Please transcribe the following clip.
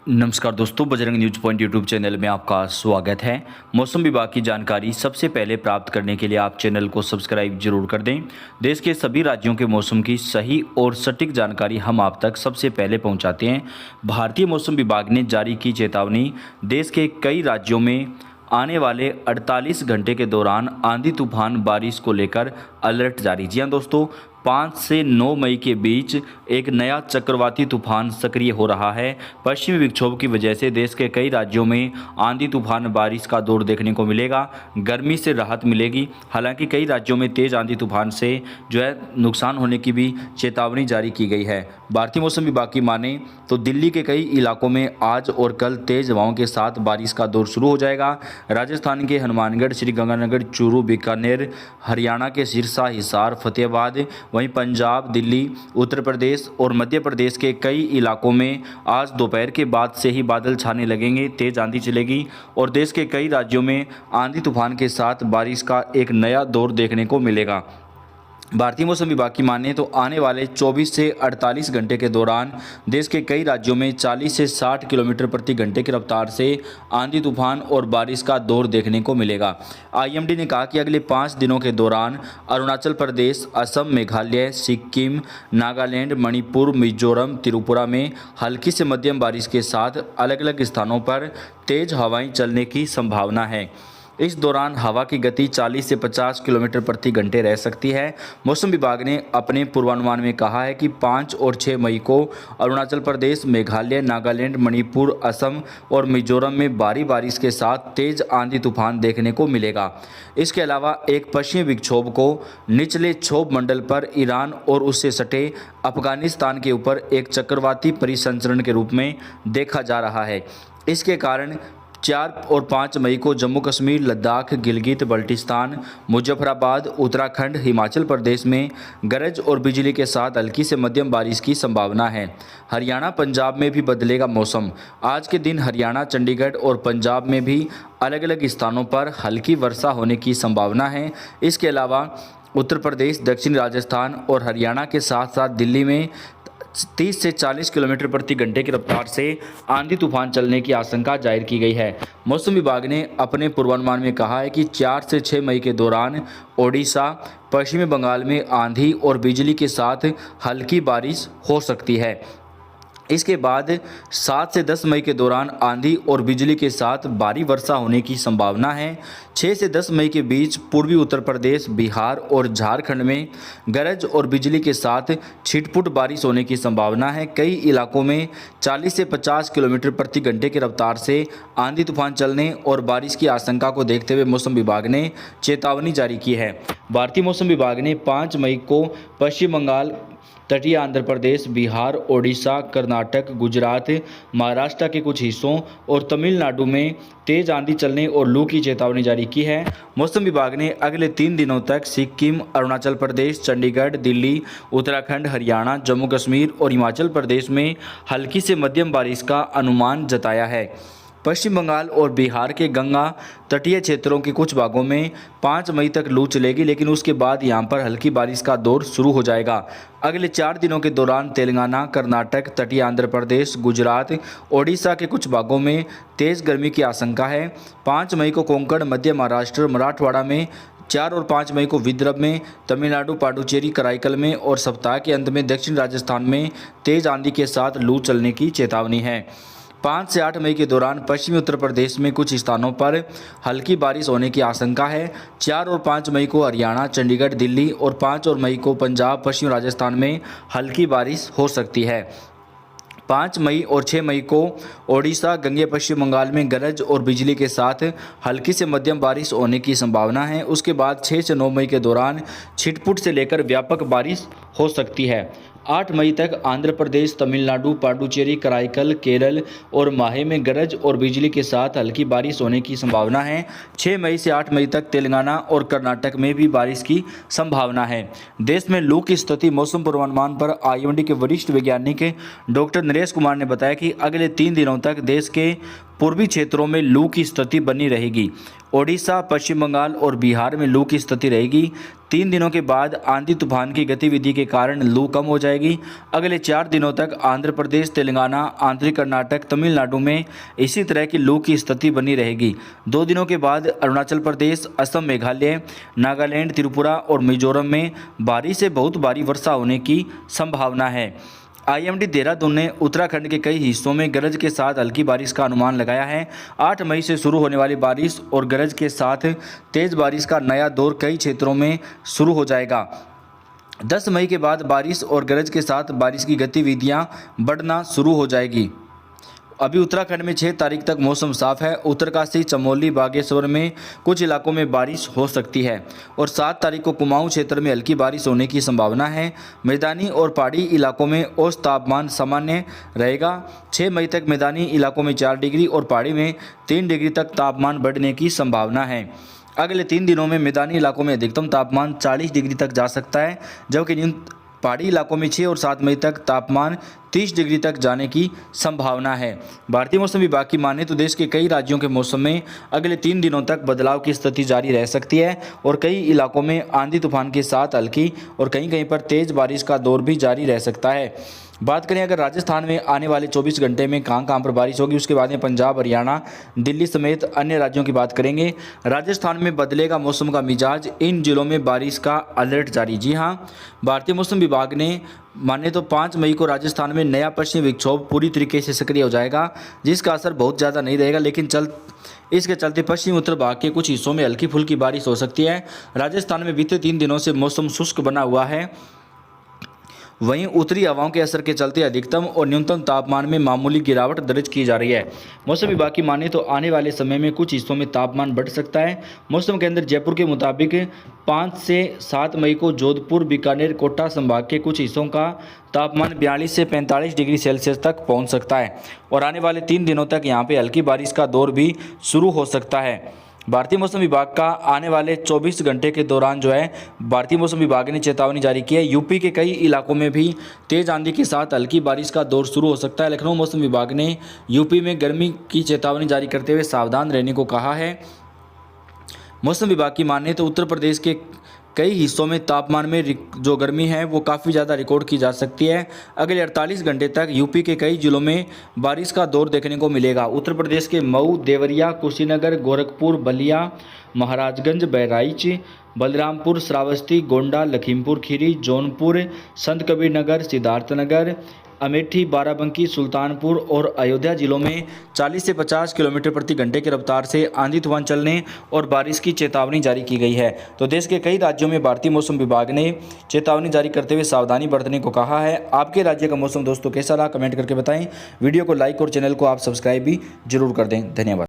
नमस्कार दोस्तों, Bajrang news point YouTube channel में आपका स्वागत है। मौसम विभाग की जानकारी सबसे पहले प्राप्त करने के लिए आप चैनल को सब्सक्राइब जरूर कर दें। देश के सभी राज्यों के मौसम की सही और सटीक जानकारी हम आप तक सबसे पहले पहुंचाते हैं। भारतीय मौसम विभाग ने जारी की चेतावनी। देश के कई राज्यों में आने वाले 48 घंटे के दौरान आंधी तूफान बारिश को लेकर अलर्ट जारी। जी हाँ दोस्तों, 5 से 9 मई के बीच एक नया चक्रवाती तूफान सक्रिय हो रहा है। पश्चिमी विक्षोभ की वजह से देश के कई राज्यों में आंधी तूफान बारिश का दौर देखने को मिलेगा। गर्मी से राहत मिलेगी। हालांकि कई राज्यों में तेज आंधी तूफान से नुकसान होने की भी चेतावनी जारी की गई है। भारतीय मौसम विभाग की माने तो दिल्ली के कई इलाकों में आज और कल तेज हवाओं के साथ बारिश का दौर शुरू हो जाएगा। राजस्थान के हनुमानगढ़, श्रीगंगानगर, चूरू, बीकानेर, हरियाणा के सिरसा, हिसार, फतेहाबाद, वहीं पंजाब, दिल्ली, उत्तर प्रदेश और मध्य प्रदेश के कई इलाकों में आज दोपहर के बाद से ही बादल छाने लगेंगे, तेज आंधी चलेगी और देश के कई राज्यों में आंधी तूफान के साथ बारिश का एक नया दौर देखने को मिलेगा। भारतीय मौसम विभाग की माने तो आने वाले 24 से 48 घंटे के दौरान देश के कई राज्यों में 40 से 60 किलोमीटर प्रति घंटे की रफ्तार से आंधी तूफान और बारिश का दौर देखने को मिलेगा। आईएमडी ने कहा कि अगले 5 दिनों के दौरान अरुणाचल प्रदेश, असम, मेघालय, सिक्किम, नागालैंड, मणिपुर, मिजोरम, त्रिपुरा में हल्की से मध्यम बारिश के साथ अलग अलग स्थानों पर तेज हवाएं चलने की संभावना है। इस दौरान हवा की गति 40 से 50 किलोमीटर प्रति घंटे रह सकती है। मौसम विभाग ने अपने पूर्वानुमान में कहा है कि 5 और 6 मई को अरुणाचल प्रदेश, मेघालय, नागालैंड, मणिपुर, असम और मिजोरम में भारी बारिश के साथ तेज आंधी तूफान देखने को मिलेगा। इसके अलावा एक पश्चिमी विक्षोभ को निचले क्षोभ मंडल पर ईरान और उससे सटे अफगानिस्तान के ऊपर एक चक्रवाती परिसंचरण के रूप में देखा जा रहा है। इसके कारण 4 और 5 मई को जम्मू कश्मीर, लद्दाख, गिलगित बल्टिस्तान, मुजफ्फराबाद, उत्तराखंड, हिमाचल प्रदेश में गरज और बिजली के साथ हल्की से मध्यम बारिश की संभावना है। हरियाणा, पंजाब में भी बदलेगा मौसम। आज के दिन हरियाणा, चंडीगढ़ और पंजाब में भी अलग अलग स्थानों पर हल्की वर्षा होने की संभावना है। इसके अलावा उत्तर प्रदेश, दक्षिण राजस्थान और हरियाणा के साथ साथ दिल्ली में 30 से 40 किलोमीटर प्रति घंटे की रफ्तार से आंधी तूफान चलने की आशंका जाहिर की गई है। मौसम विभाग ने अपने पूर्वानुमान में कहा है कि 4 से 6 मई के दौरान ओडिशा, पश्चिमी बंगाल में आंधी और बिजली के साथ हल्की बारिश हो सकती है। इसके बाद 7 से 10 मई के दौरान आंधी और बिजली के साथ भारी वर्षा होने की संभावना है। 6 से 10 मई के बीच पूर्वी उत्तर प्रदेश, बिहार और झारखंड में गरज और बिजली के साथ छिटपुट बारिश होने की संभावना है। कई इलाकों में 40 से 50 किलोमीटर प्रति घंटे की रफ्तार से आंधी तूफान चलने और बारिश की आशंका को देखते हुए मौसम विभाग ने चेतावनी जारी की है। भारतीय मौसम विभाग ने 5 मई को पश्चिम बंगाल, तटीय आंध्र प्रदेश, बिहार, ओडिशा, कर्नाटक, गुजरात, महाराष्ट्र के कुछ हिस्सों और तमिलनाडु में तेज आंधी चलने और लू की चेतावनी जारी की है। मौसम विभाग ने अगले 3 दिनों तक सिक्किम, अरुणाचल प्रदेश, चंडीगढ़, दिल्ली, उत्तराखंड, हरियाणा, जम्मू कश्मीर और हिमाचल प्रदेश में हल्की से मध्यम बारिश का अनुमान जताया है। पश्चिम बंगाल और बिहार के गंगा तटीय क्षेत्रों के कुछ भागों में 5 मई तक लू चलेगी, लेकिन उसके बाद यहां पर हल्की बारिश का दौर शुरू हो जाएगा। अगले 4 दिनों के दौरान तेलंगाना, कर्नाटक, तटीय आंध्र प्रदेश, गुजरात, ओडिशा के कुछ भागों में तेज़ गर्मी की आशंका है। 5 मई को कोंकण, मध्य महाराष्ट्र, मराठवाड़ा में, 4 और 5 मई को विदर्भ में, तमिलनाडु, पांडुचेरी, कराईकल में और सप्ताह के अंत में दक्षिण राजस्थान में तेज आंधी के साथ लू चलने की चेतावनी है। 5 से 8 मई के दौरान पश्चिमी उत्तर प्रदेश में कुछ स्थानों पर हल्की बारिश होने की आशंका है। 4 और 5 मई को हरियाणा, चंडीगढ़, दिल्ली और 5 और मई को पंजाब, पश्चिम राजस्थान में हल्की बारिश हो सकती है। 5 मई और 6 मई को ओडिशा, गंगे पश्चिम बंगाल में गरज और बिजली के साथ हल्की से मध्यम बारिश होने की संभावना है। उसके बाद 6 से 9 मई के दौरान छिटपुट से लेकर व्यापक बारिश हो सकती है। 8 मई तक आंध्र प्रदेश, तमिलनाडु, पांडुचेरी, कराईकल, केरल और माहे में गरज और बिजली के साथ हल्की बारिश होने की संभावना है। 6 मई से 8 मई तक तेलंगाना और कर्नाटक में भी बारिश की संभावना है। देश में लू की स्थिति मौसम पूर्वानुमान पर आईएमडी के वरिष्ठ वैज्ञानिक डॉक्टर नरेश कुमार ने बताया कि अगले 3 दिनों तक देश के पूर्वी क्षेत्रों में लू की स्थिति बनी रहेगी। ओडिशा, पश्चिम बंगाल और बिहार में लू की स्थिति रहेगी। 3 दिनों के बाद आंधी तूफान की गतिविधि के कारण लू कम हो जाएगी। अगले 4 दिनों तक आंध्र प्रदेश, तेलंगाना, आंतरिक कर्नाटक, तमिलनाडु में इसी तरह की लू की स्थिति बनी रहेगी। 2 दिनों के बाद अरुणाचल प्रदेश, असम, मेघालय, नागालैंड, त्रिपुरा और मिजोरम में भारी से बहुत भारी वर्षा होने की संभावना है। आईएमडी देहरादून ने उत्तराखंड के कई हिस्सों में गरज के साथ हल्की बारिश का अनुमान लगाया है। 8 मई से शुरू होने वाली बारिश और गरज के साथ तेज बारिश का नया दौर कई क्षेत्रों में शुरू हो जाएगा। 10 मई के बाद बारिश और गरज के साथ बारिश की गतिविधियां बढ़ना शुरू हो जाएगी। अभी उत्तराखंड में 6 तारीख तक मौसम साफ है। उत्तरकाशी, चमोली, बागेश्वर में कुछ इलाकों में बारिश हो सकती है और 7 तारीख को कुमाऊं क्षेत्र में हल्की बारिश होने की संभावना है। मैदानी और पहाड़ी इलाकों में औसत तापमान सामान्य रहेगा। 6 मई तक मैदानी इलाकों में 4 डिग्री और पहाड़ी में 3 डिग्री तक तापमान बढ़ने की संभावना है। अगले 3 दिनों में मैदानी इलाकों में अधिकतम तापमान 40 डिग्री तक जा सकता है, जबकि पहाड़ी इलाकों में 6 और 7 मई तक तापमान 30 डिग्री तक जाने की संभावना है। भारतीय मौसम विभाग की माने तो देश के कई राज्यों के मौसम में अगले 3 दिनों तक बदलाव की स्थिति जारी रह सकती है और कई इलाकों में आंधी तूफान के साथ हल्की और कहीं कहीं पर तेज बारिश का दौर भी जारी रह सकता है। बात करें अगर राजस्थान में आने वाले 24 घंटे में कहाँ पर बारिश होगी, उसके बाद में पंजाब, हरियाणा, दिल्ली समेत अन्य राज्यों की बात करेंगे। राजस्थान में बदलेगा मौसम का मिजाज, इन जिलों में बारिश का अलर्ट जारी। जी हाँ, भारतीय मौसम विभाग ने माने तो 5 मई को राजस्थान में नया पश्चिमी विक्षोभ पूरी तरीके से सक्रिय हो जाएगा, जिसका असर बहुत ज़्यादा नहीं रहेगा, लेकिन इसके चलते पश्चिमी उत्तर भाग के कुछ हिस्सों में हल्की फुल्की बारिश हो सकती है। राजस्थान में बीते 3 दिनों से मौसम शुष्क बना हुआ है। वहीं उत्तरी हवाओं के असर के चलते अधिकतम और न्यूनतम तापमान में मामूली गिरावट दर्ज की जा रही है। मौसम विभाग की माने तो आने वाले समय में कुछ हिस्सों में तापमान बढ़ सकता है। मौसम केंद्र जयपुर के मुताबिक 5 से 7 मई को जोधपुर, बीकानेर, कोटा संभाग के कुछ हिस्सों का तापमान 42 से 45 डिग्री सेल्सियस तक पहुंच सकता है और आने वाले 3 दिनों तक यहां पे हल्की बारिश का दौर भी शुरू हो सकता है। भारतीय मौसम विभाग का आने वाले 24 घंटे के दौरान जो है भारतीय मौसम विभाग ने चेतावनी जारी की है। यूपी के कई इलाकों में भी तेज आंधी के साथ हल्की बारिश का दौर शुरू हो सकता है। लखनऊ मौसम विभाग ने यूपी में गर्मी की चेतावनी जारी करते हुए सावधान रहने को कहा है। मौसम विभाग की माने तो उत्तर प्रदेश के कई हिस्सों में तापमान में जो गर्मी है वो काफ़ी ज़्यादा रिकॉर्ड की जा सकती है। अगले 48 घंटे तक यूपी के कई जिलों में बारिश का दौर देखने को मिलेगा। उत्तर प्रदेश के मऊ, देवरिया, कुशीनगर, गोरखपुर, बलिया, महाराजगंज, बहराइच, बलरामपुर, श्रावस्ती, गोंडा, लखीमपुर खीरी, जौनपुर, संत कबीर नगर, सिद्धार्थनगर, अमेठी, बाराबंकी, सुल्तानपुर और अयोध्या जिलों में 40 से 50 किलोमीटर प्रति घंटे की रफ्तार से आंधी तूफान चलने और बारिश की चेतावनी जारी की गई है। तो देश के कई राज्यों में भारतीय मौसम विभाग ने चेतावनी जारी करते हुए सावधानी बरतने को कहा है। आपके राज्य का मौसम दोस्तों कैसा रहा, कमेंट करके बताएं। वीडियो को लाइक और चैनल को आप सब्सक्राइब भी जरूर कर दें। धन्यवाद।